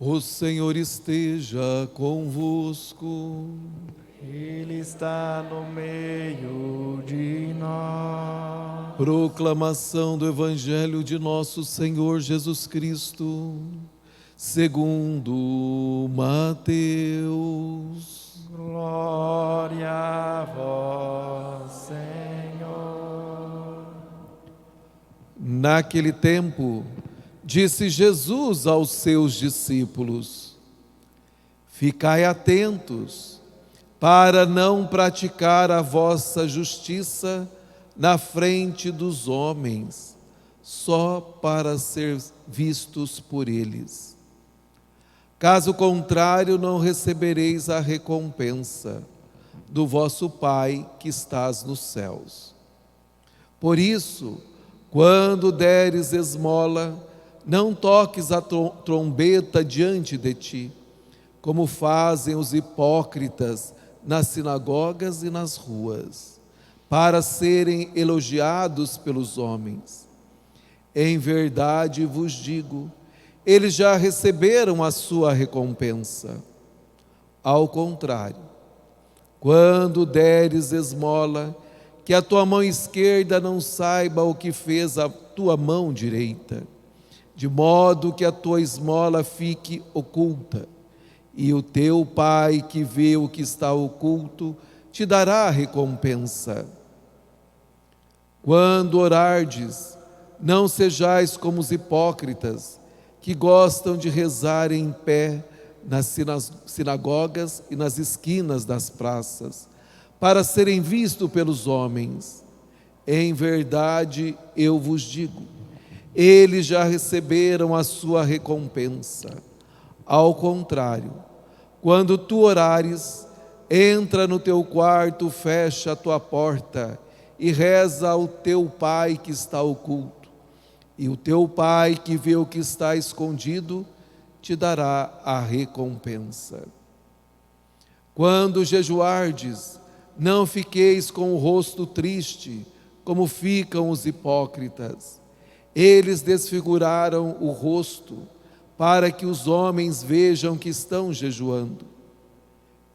O Senhor esteja convosco. Ele está no meio de nós. Proclamação do Evangelho de nosso Senhor Jesus Cristo, segundo Mateus. Glória a vós, Senhor. Naquele tempo, disse Jesus aos seus discípulos: Ficai atentos, para não praticar a vossa justiça na frente dos homens, só para ser vistos por eles. Caso contrário, não recebereis a recompensa do vosso Pai que estás nos céus. Por isso, quando deres esmola, não toques a trombeta diante de ti, como fazem os hipócritas nas sinagogas e nas ruas, para serem elogiados pelos homens. Em verdade vos digo, eles já receberam a sua recompensa. Ao contrário, quando deres esmola, que a tua mão esquerda não saiba o que fez a tua mão direita, de modo que a tua esmola fique oculta, e o teu Pai que vê o que está oculto te dará a recompensa. Quando orardes, não sejais como os hipócritas, que gostam de rezar em pé nas sinagogas e nas esquinas das praças, para serem vistos pelos homens. Em verdade, eu vos digo, eles já receberam a sua recompensa. Ao contrário, quando tu orares, entra no teu quarto, fecha a tua porta e reza ao teu Pai que está oculto. E o teu Pai que vê o que está escondido, te dará a recompensa. Quando jejuardes, não fiqueis com o rosto triste, como ficam os hipócritas. Eles desfiguraram o rosto, para que os homens vejam que estão jejuando.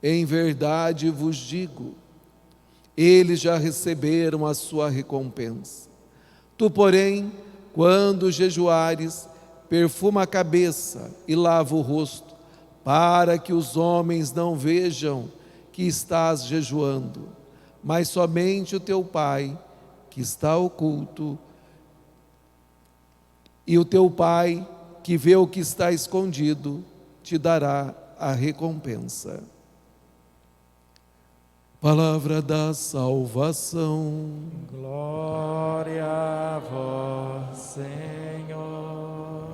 Em verdade vos digo, eles já receberam a sua recompensa. Tu, porém, quando jejuares, perfuma a cabeça e lava o rosto, para que os homens não vejam que estás jejuando, mas somente o teu Pai, que está oculto, e o teu Pai, que vê o que está escondido, te dará a recompensa. Palavra da salvação. Glória a vós, Senhor.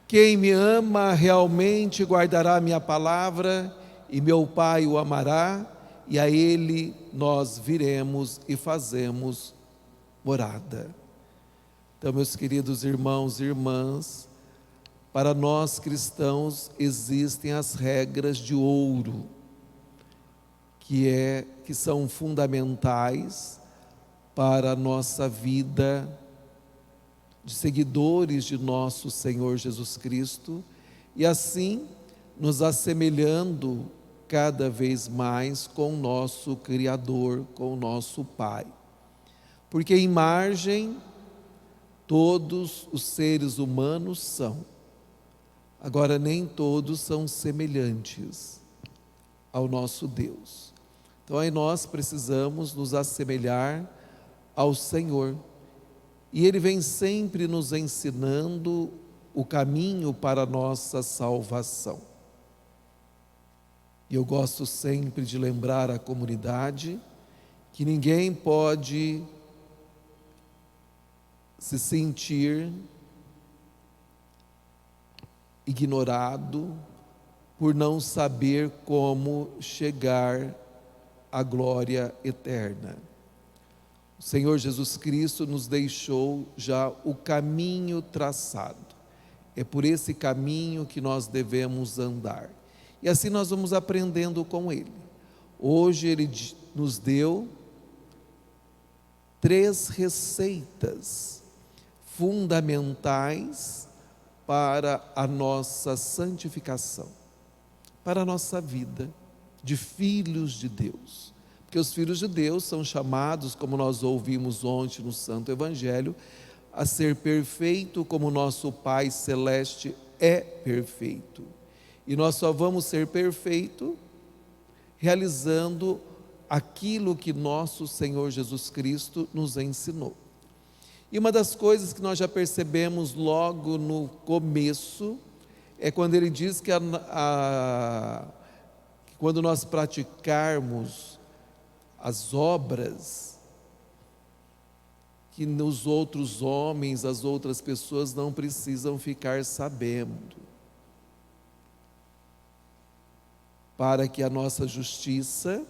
Quem me ama realmente guardará minha palavra, e meu Pai o amará, e a ele nós viremos e fazemos morada. Então, meus queridos irmãos e irmãs, para nós cristãos existem as regras de ouro, que são fundamentais para a nossa vida de seguidores de nosso Senhor Jesus Cristo, e assim nos assemelhando cada vez mais com o nosso Criador, com o nosso Pai. Porque em imagem todos os seres humanos são. Agora, nem todos são semelhantes ao nosso Deus. Então, aí nós precisamos nos assemelhar ao Senhor. E Ele vem sempre nos ensinando o caminho para a nossa salvação. E eu gosto sempre de lembrar à comunidade que ninguém pode se sentir ignorado por não saber como chegar à glória eterna. O Senhor Jesus Cristo nos deixou já o caminho traçado. É por esse caminho que nós devemos andar. E assim nós vamos aprendendo com Ele. Hoje Ele nos deu 3 receitas fundamentais para a nossa santificação, para a nossa vida de filhos de Deus. Porque os filhos de Deus são chamados, como nós ouvimos ontem no Santo Evangelho, a ser perfeito como nosso Pai Celeste é perfeito. E nós só vamos ser perfeito realizando aquilo que nosso Senhor Jesus Cristo nos ensinou. E uma das coisas que nós já percebemos logo no começo é quando ele diz que quando nós praticarmos as obras que os outros homens, as outras pessoas não precisam ficar sabendo, para que a nossa justiça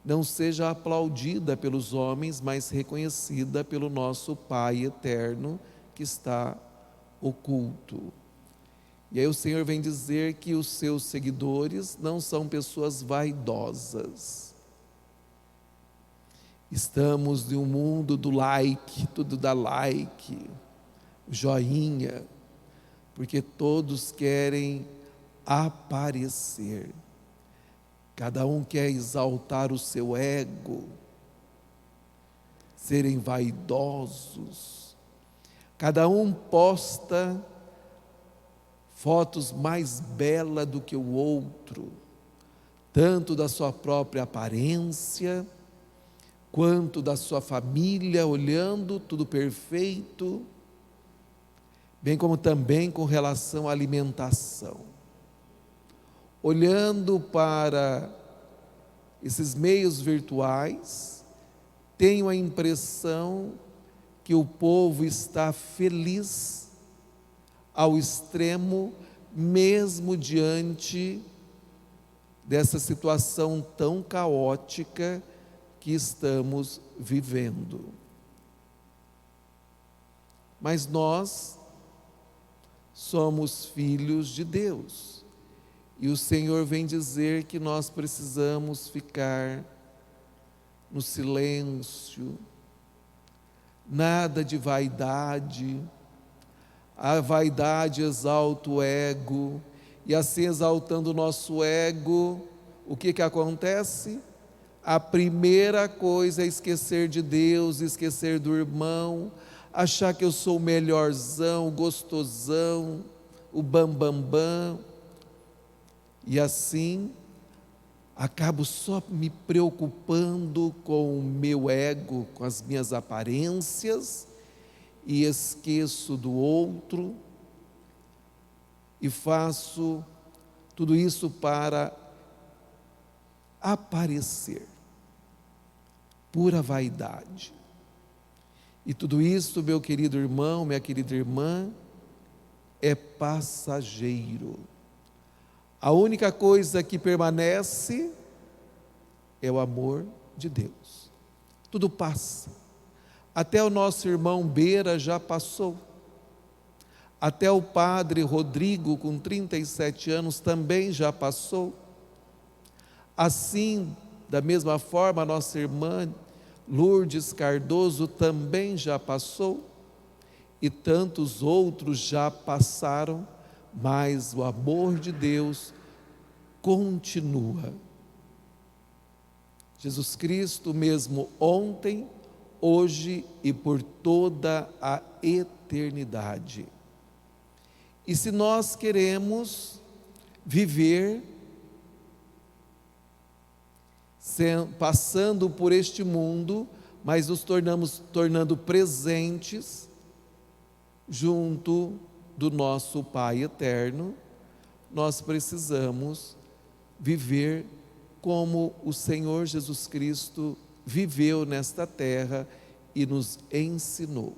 não seja aplaudida pelos homens, mas reconhecida pelo nosso Pai eterno que está oculto. E aí o Senhor vem dizer que os seus seguidores não são pessoas vaidosas. Estamos em um mundo do like, tudo dá like, joinha, porque todos querem aparecer. Cada um quer exaltar o seu ego, serem vaidosos. Cada um posta fotos mais belas do que o outro, tanto da sua própria aparência, quanto da sua família, olhando tudo perfeito, bem como também com relação à alimentação. Olhando para esses meios virtuais, tenho a impressão que o povo está feliz ao extremo, mesmo diante dessa situação tão caótica que estamos vivendo. Mas nós somos filhos de Deus. E o Senhor vem dizer que nós precisamos ficar no silêncio, nada de vaidade. A vaidade exalta o ego, e assim exaltando o nosso ego, o que acontece? A primeira coisa é esquecer de Deus, esquecer do irmão, achar que eu sou o melhorzão, o gostosão, o bambambam. E assim, acabo só me preocupando com o meu ego, com as minhas aparências, e esqueço do outro, e faço tudo isso para aparecer, pura vaidade. E tudo isso, meu querido irmão, minha querida irmã, é passageiro. A única coisa que permanece é o amor de Deus. Tudo passa. Até o nosso irmão Beira já passou. Até o padre Rodrigo, com 37 anos, também já passou. Assim, da mesma forma, a nossa irmã Lourdes Cardoso também já passou. E tantos outros já passaram, mas o amor de Deus continua. Jesus Cristo mesmo ontem, hoje e por toda a eternidade. E se nós queremos viver passando por este mundo, mas nos tornando presentes junto do nosso Pai eterno, nós precisamos viver como o Senhor Jesus Cristo viveu nesta terra e nos ensinou.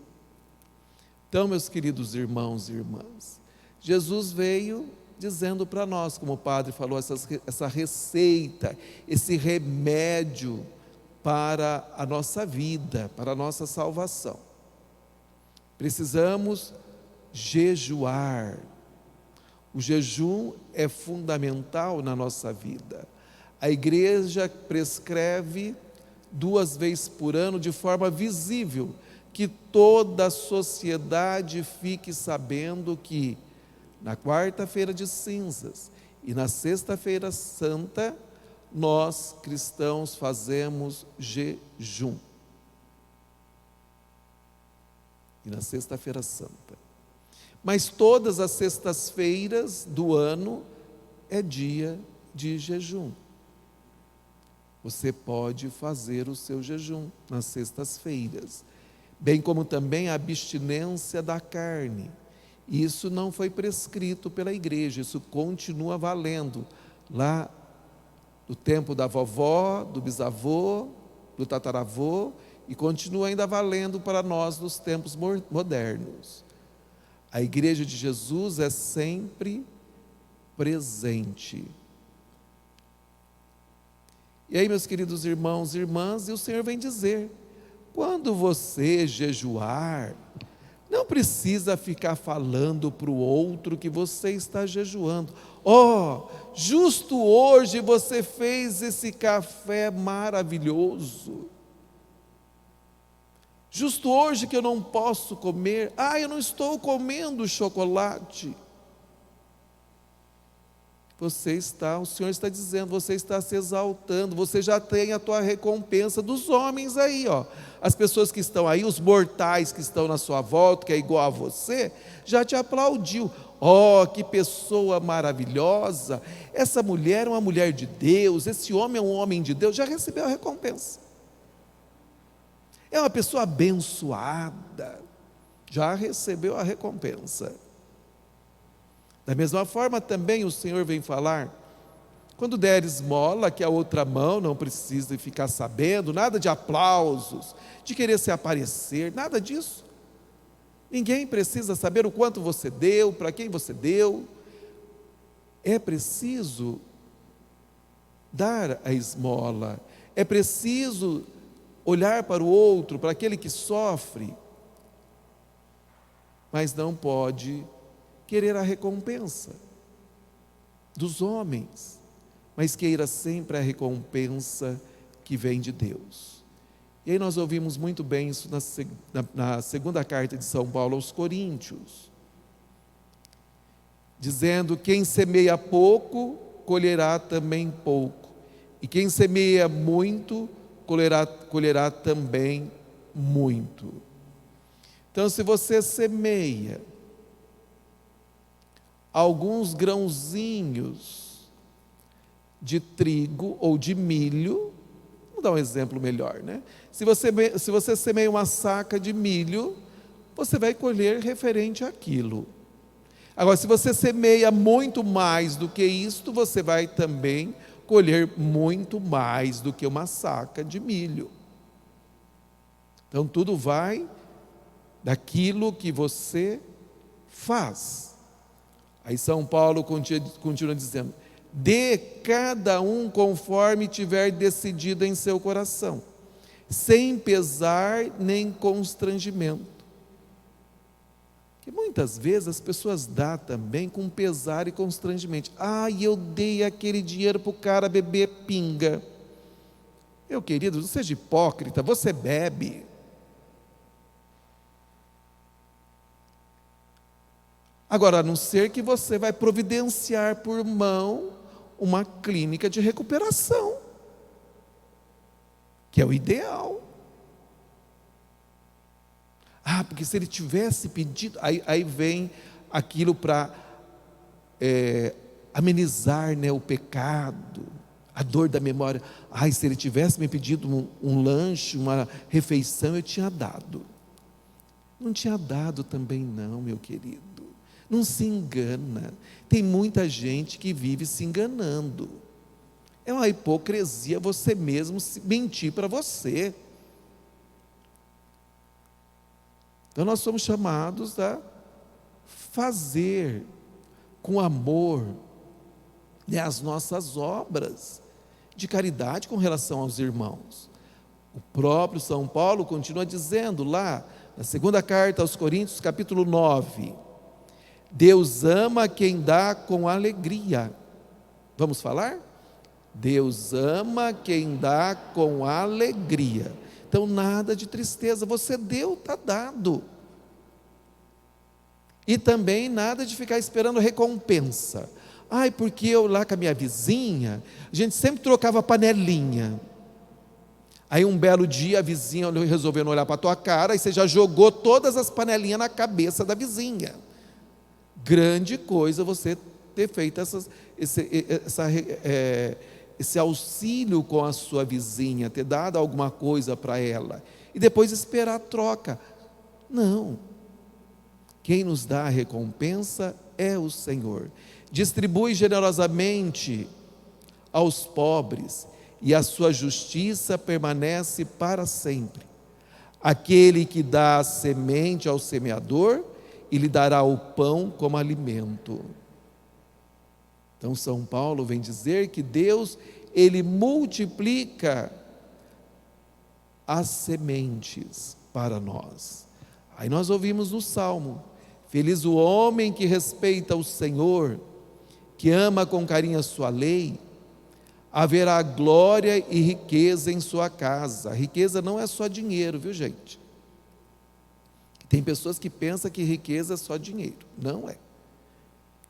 Então, meus queridos irmãos e irmãs, Jesus veio dizendo para nós, como o padre falou, essa receita, esse remédio para a nossa vida, para a nossa salvação. Precisamos jejuar. O jejum é fundamental na nossa vida. A igreja prescreve 2 vezes por ano, de forma visível, que toda a sociedade fique sabendo que na quarta-feira de cinzas e na sexta-feira santa, nós cristãos fazemos jejum. E na sexta-feira santa. Mas todas as sextas-feiras do ano é dia de jejum. Você pode fazer o seu jejum nas sextas-feiras, bem como também a abstinência da carne. Isso não foi prescrito pela igreja, isso continua valendo lá do tempo da vovó, do bisavô, do tataravô, e continua ainda valendo para nós nos tempos modernos. A igreja de Jesus é sempre presente. E aí, meus queridos irmãos e irmãs, e o Senhor vem dizer: quando você jejuar, não precisa ficar falando para o outro que você está jejuando. Justo hoje você fez esse café maravilhoso. Justo hoje que eu não posso comer. Eu não estou comendo chocolate. O Senhor está dizendo, você está se exaltando, você já tem a tua recompensa dos homens aí, As pessoas que estão aí, os mortais que estão na sua volta, que é igual a você, já te aplaudiu. Que pessoa maravilhosa, essa mulher é uma mulher de Deus, esse homem é um homem de Deus, já recebeu a recompensa. É uma pessoa abençoada, já recebeu a recompensa. Da mesma forma também o Senhor vem falar, quando der esmola, que a outra mão não precisa ficar sabendo, nada de aplausos, de querer se aparecer, nada disso. Ninguém precisa saber o quanto você deu, para quem você deu. É preciso dar a esmola, é preciso olhar para o outro, para aquele que sofre, mas não pode querer a recompensa dos homens, mas queira sempre a recompensa que vem de Deus. E aí nós ouvimos muito bem isso na segunda carta de São Paulo aos Coríntios, dizendo: quem semeia pouco, colherá também pouco, e quem semeia muito, colherá também muito. Então, se você semeia alguns grãozinhos de trigo ou de milho, vamos dar um exemplo melhor, né? Se você semeia uma saca de milho, você vai colher referente àquilo. Agora, se você semeia muito mais do que isto, você vai também colher muito mais do que uma saca de milho. Então, tudo vai daquilo que você faz. Aí São Paulo continua dizendo: dê cada um conforme tiver decidido em seu coração, sem pesar nem constrangimento. Porque muitas vezes as pessoas dão também com pesar e constrangimento. Eu dei aquele dinheiro para o cara beber pinga. Meu querido, não seja hipócrita, você bebe. Agora, a não ser que você vai providenciar por mão uma clínica de recuperação, que é o ideal. Porque se ele tivesse pedido, aí vem aquilo para amenizar, né, o pecado, a dor da memória. Se ele tivesse me pedido um lanche, uma refeição, eu tinha dado. Não tinha dado também não, meu querido. Não se engana. Tem muita gente que vive se enganando. É uma hipocrisia você mesmo mentir para você. Então nós somos chamados a fazer com amor, né, as nossas obras de caridade com relação aos irmãos. O próprio São Paulo continua dizendo lá, na segunda carta aos Coríntios, capítulo 9, Deus ama quem dá com alegria. Vamos falar? Deus ama quem dá com alegria. Então nada de tristeza, você deu, está dado. E também nada de ficar esperando recompensa. Ai, porque eu lá com a minha vizinha, a gente sempre trocava panelinha. Aí um belo dia a vizinha resolveu não olhar para a tua cara, e você já jogou todas as panelinhas na cabeça da vizinha. Grande coisa você ter feito esse auxílio com a sua vizinha, ter dado alguma coisa para ela, e depois esperar a troca. Não. Quem nos dá a recompensa é o Senhor. Distribui generosamente aos pobres, e a sua justiça permanece para sempre. Aquele que dá a semente ao semeador, e lhe dará o pão como alimento. Então São Paulo vem dizer que Deus, Ele multiplica as sementes para nós. Aí nós ouvimos no Salmo: feliz o homem que respeita o Senhor, que ama com carinho a sua lei. Haverá glória e riqueza em sua casa. A riqueza não é só dinheiro, viu, gente? Tem pessoas que pensam que riqueza é só dinheiro. Não é.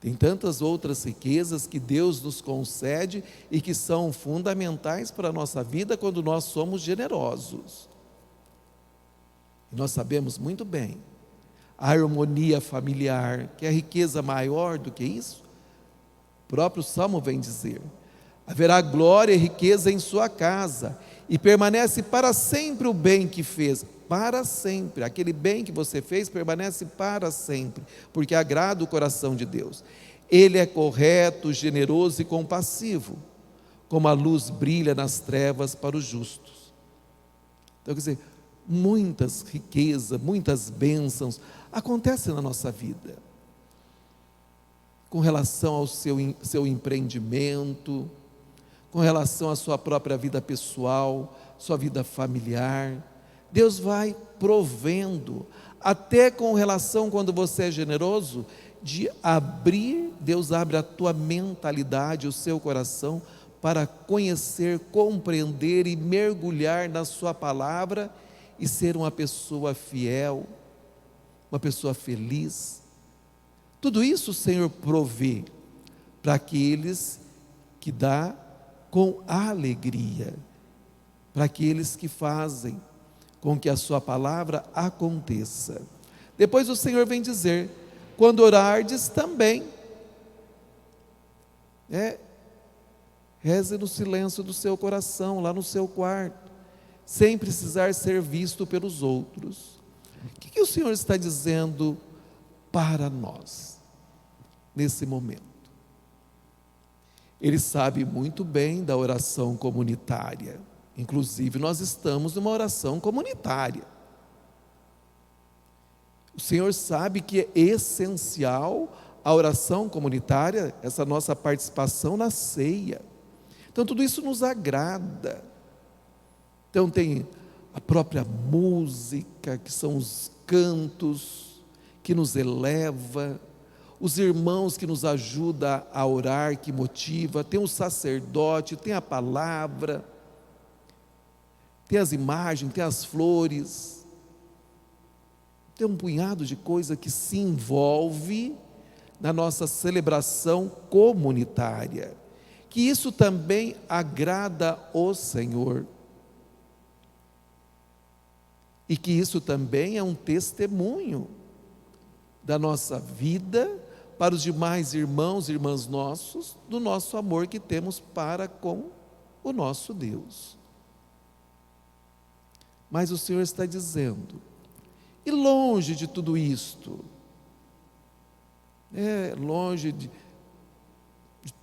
Tem tantas outras riquezas que Deus nos concede e que são fundamentais para a nossa vida quando nós somos generosos. E nós sabemos muito bem a harmonia familiar, que é a riqueza maior do que isso. O próprio Salmo vem dizer: haverá glória e riqueza em sua casa, e permanece para sempre o bem que fez. Para sempre, aquele bem que você fez permanece para sempre, porque agrada o coração de Deus. Ele é correto, generoso e compassivo, como a luz brilha nas trevas para os justos. Então, quer dizer, muitas riquezas, muitas bênçãos acontecem na nossa vida, com relação ao seu empreendimento, com relação à sua própria vida pessoal, sua vida familiar. Deus vai provendo, até com relação, quando você é generoso, de abrir, Deus abre a tua mentalidade, o seu coração, para conhecer, compreender e mergulhar na sua palavra e ser uma pessoa fiel, uma pessoa feliz. Tudo isso o Senhor provê para aqueles que dá com alegria, para aqueles que fazem com que a sua palavra aconteça. Depois o Senhor vem dizer: quando orardes também, reze no silêncio do seu coração, lá no seu quarto, sem precisar ser visto pelos outros. O que o Senhor está dizendo para nós, nesse momento? Ele sabe muito bem da oração comunitária. Inclusive, nós estamos numa oração comunitária. O Senhor sabe que é essencial a oração comunitária, essa nossa participação na ceia. Então, tudo isso nos agrada. Então, tem a própria música, que são os cantos, que nos eleva, os irmãos que nos ajudam a orar, que motiva, tem o sacerdote, tem a palavra, tem as imagens, tem as flores, tem um punhado de coisa que se envolve na nossa celebração comunitária, que isso também agrada o Senhor, e que isso também é um testemunho da nossa vida para os demais irmãos e irmãs nossos, do nosso amor que temos para com o nosso Deus. Mas o Senhor está dizendo: e longe de tudo isto, longe de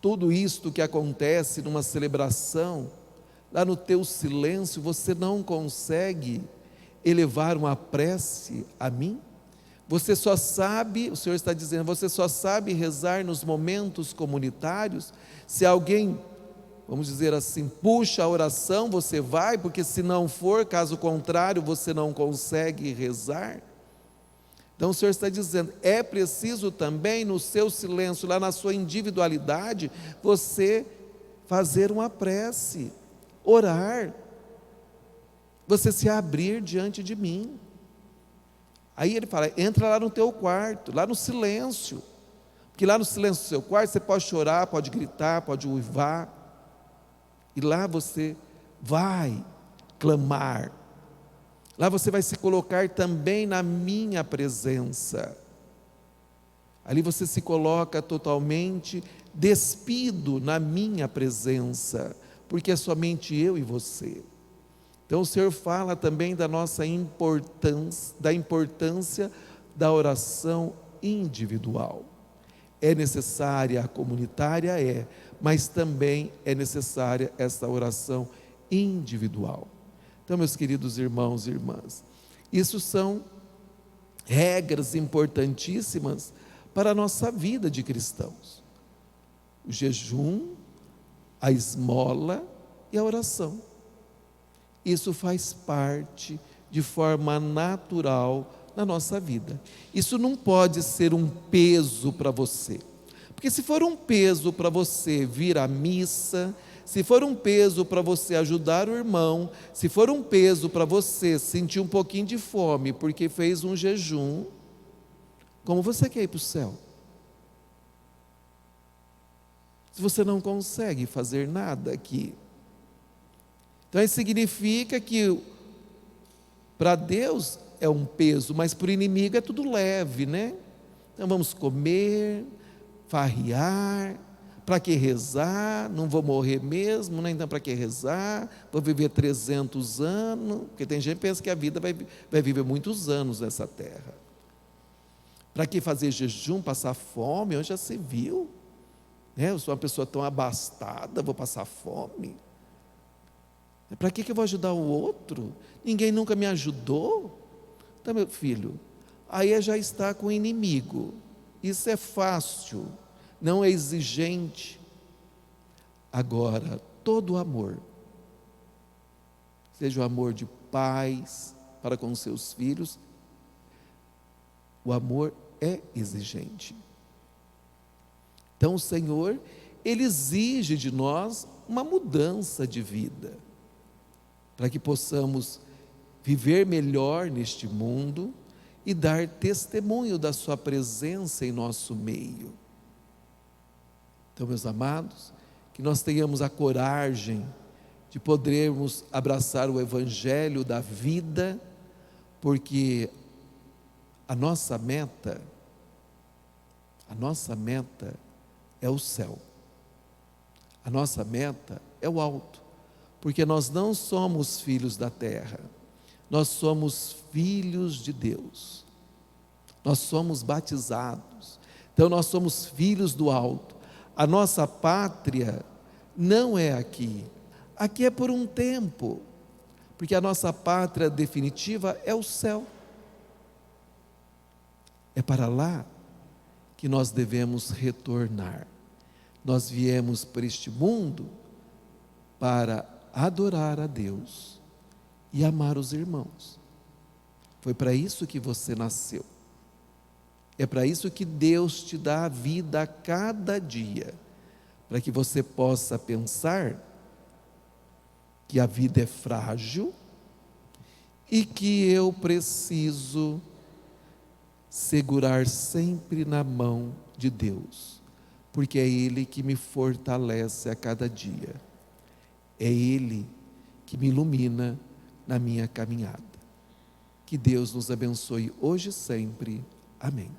tudo isto que acontece numa celebração, lá no teu silêncio, você não consegue elevar uma prece a mim? Você só sabe, o Senhor está dizendo, você só sabe rezar nos momentos comunitários, se alguém, vamos dizer assim, puxa a oração, você vai, porque se não for, caso contrário, você não consegue rezar. Então o Senhor está dizendo, é preciso também no seu silêncio, lá na sua individualidade, você fazer uma prece, orar. você se abrir diante de mim. Aí ele fala, entra lá no teu quarto, lá no silêncio, porque lá no silêncio do seu quarto, você pode chorar, pode gritar, pode uivar, e lá você vai clamar, lá você vai se colocar também na minha presença, ali você se coloca totalmente despido na minha presença, porque é somente eu e você. Então o Senhor fala também da nossa importância, da oração individual. É necessária a comunitária? É, mas também é necessária essa oração individual. Então, meus queridos irmãos e irmãs, isso são regras importantíssimas para a nossa vida de cristãos. O jejum, a esmola e a oração. Isso faz parte de forma natural na nossa vida. Isso não pode ser um peso para você. Porque se for um peso para você vir à missa, se for um peso para você ajudar o irmão, se for um peso para você sentir um pouquinho de fome porque fez um jejum, como você quer ir para o céu? Se você não consegue fazer nada aqui. Então isso significa que para Deus é um peso, mas para o inimigo é tudo leve, né? Então vamos comer, farrear, para que rezar? Não vou morrer mesmo, né? Então para que rezar? Vou viver 300 anos, porque tem gente que pensa que a vida vai viver muitos anos nessa terra. Para que fazer jejum, passar fome? Onde já se viu? Eu sou uma pessoa tão abastada, vou passar fome? Para que eu vou ajudar o outro? Ninguém nunca me ajudou? Então, meu filho, aí já está com o inimigo. Isso é fácil, não é exigente. Agora, todo amor, seja o amor de pais para com seus filhos, o amor é exigente. Então o Senhor, Ele exige de nós uma mudança de vida, para que possamos viver melhor neste mundo e dar testemunho da sua presença em nosso meio. Então, meus amados, que nós tenhamos a coragem de podermos abraçar o Evangelho da vida, porque a nossa meta é o céu. A nossa meta é o alto, porque nós não somos filhos da terra, nós somos filhos de Deus. Nós somos batizados, então nós somos filhos do alto. A nossa pátria não é aqui, aqui é por um tempo, porque a nossa pátria definitiva é o céu. É para lá que nós devemos retornar. Nós viemos para este mundo para adorar a Deus e amar os irmãos. Foi para isso que você nasceu. É para isso que Deus te dá a vida a cada dia, para que você possa pensar que a vida é frágil e que eu preciso segurar sempre na mão de Deus, porque é Ele que me fortalece a cada dia, é Ele que me ilumina na minha caminhada. Que Deus nos abençoe hoje e sempre. Amém.